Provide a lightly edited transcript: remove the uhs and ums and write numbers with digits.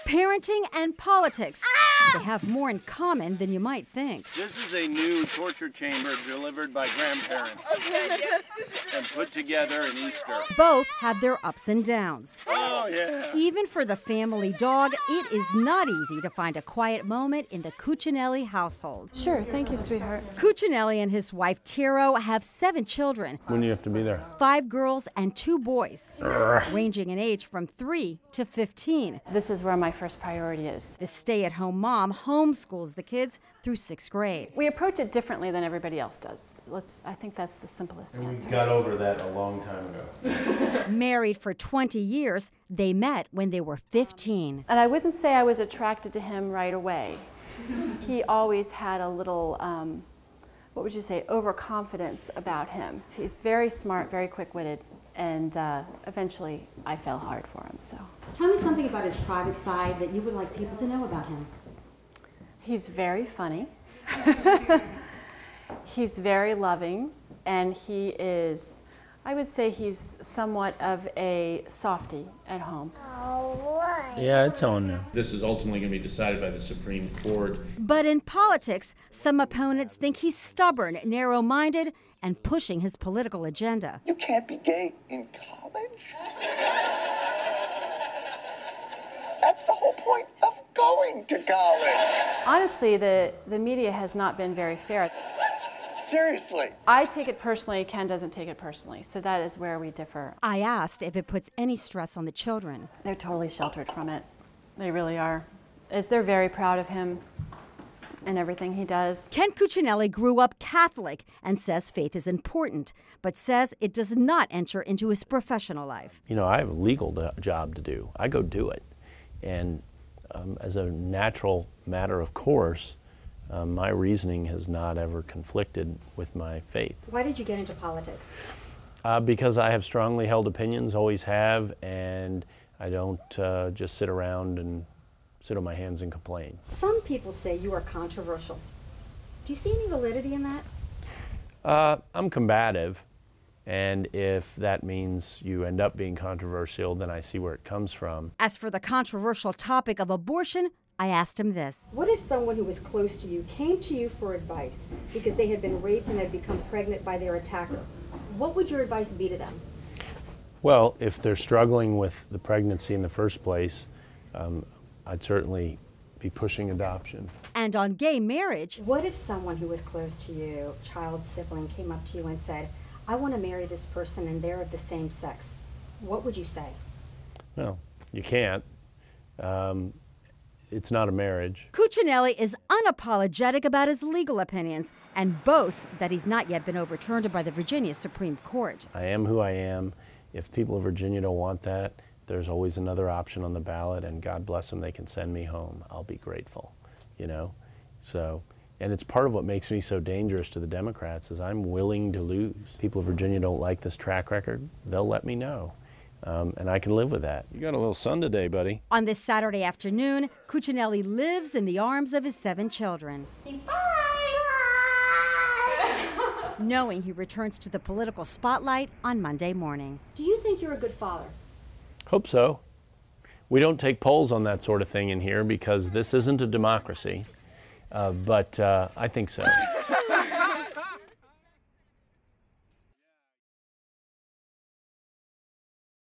Parenting and politics. They have more in common than you might think. This is a new torture chamber delivered by grandparents and put together in Easter. Both have their ups and downs. Oh, yeah. Even for the family dog, it is not easy to find a quiet moment in the Cuccinelli household. Sure, thank you, sweetheart. Cuccinelli and his wife Tiro have 7 children. When do you have to be there? 5 girls and 2 boys, ranging in age from 3 to 15. This is where my first priority is. The stay-at-home mom homeschools the kids through 6th grade. We approach it differently than everybody else does. I think that's the simplest answer. We got over that a long time ago. Married for 20 years, they met when they were 15. And I wouldn't say I was attracted to him right away. He always had a little, what would you say, overconfidence about him. He's very smart, very quick-witted, and eventually I fell hard for him, so. Tell me something about his private side that you would like people to know about him. He's very funny. He's very loving, and he is, I would say he's somewhat of a softie at home. Yeah, it's on now. This is ultimately going to be decided by the Supreme Court. But in politics, some opponents think he's stubborn, narrow-minded, and pushing his political agenda. You can't be gay in college? That's the whole point of going to college. Honestly, the media has not been very fair. Seriously. I take it personally, Ken doesn't take it personally, so that is where we differ. I asked if it puts any stress on the children. They're totally sheltered from it. They really are. They're very proud of him and everything he does. Ken Cuccinelli grew up Catholic and says faith is important, but says it does not enter into his professional life. You know, I have a legal job to do. I go do it. And as a natural matter of course, my reasoning has not ever conflicted with my faith. Why did you get into politics? Because I have strongly held opinions, always have, and I don't just sit around and sit on my hands and complain. Some people say you are controversial. Do you see any validity in that? I'm combative, and if that means you end up being controversial, then I see where it comes from. As for the controversial topic of abortion, I asked him this. What if someone who was close to you came to you for advice because they had been raped and had become pregnant by their attacker? What would your advice be to them? Well, if they're struggling with the pregnancy in the first place, I'd certainly be pushing adoption. And on gay marriage, what if someone who was close to you, child sibling, came up to you and said, I want to marry this person and they're of the same sex? What would you say? Well, you can't. It's not a marriage. Cuccinelli is unapologetic about his legal opinions and boasts that he's not yet been overturned by the Virginia Supreme Court. I am who I am. If people of Virginia don't want that, there's always another option on the ballot, and God bless them, they can send me home. I'll be grateful, you know? So, and it's part of what makes me so dangerous to the Democrats is I'm willing to lose. People of Virginia don't like this track record, they'll let me know. And I can live with that. You got a little sun today, buddy. On this Saturday afternoon, Cuccinelli lives in the arms of his 7 children. Say bye! Knowing he returns to the political spotlight on Monday morning. Do you think you're a good father? Hope so. We don't take polls on that sort of thing in here because this isn't a democracy, but I think so.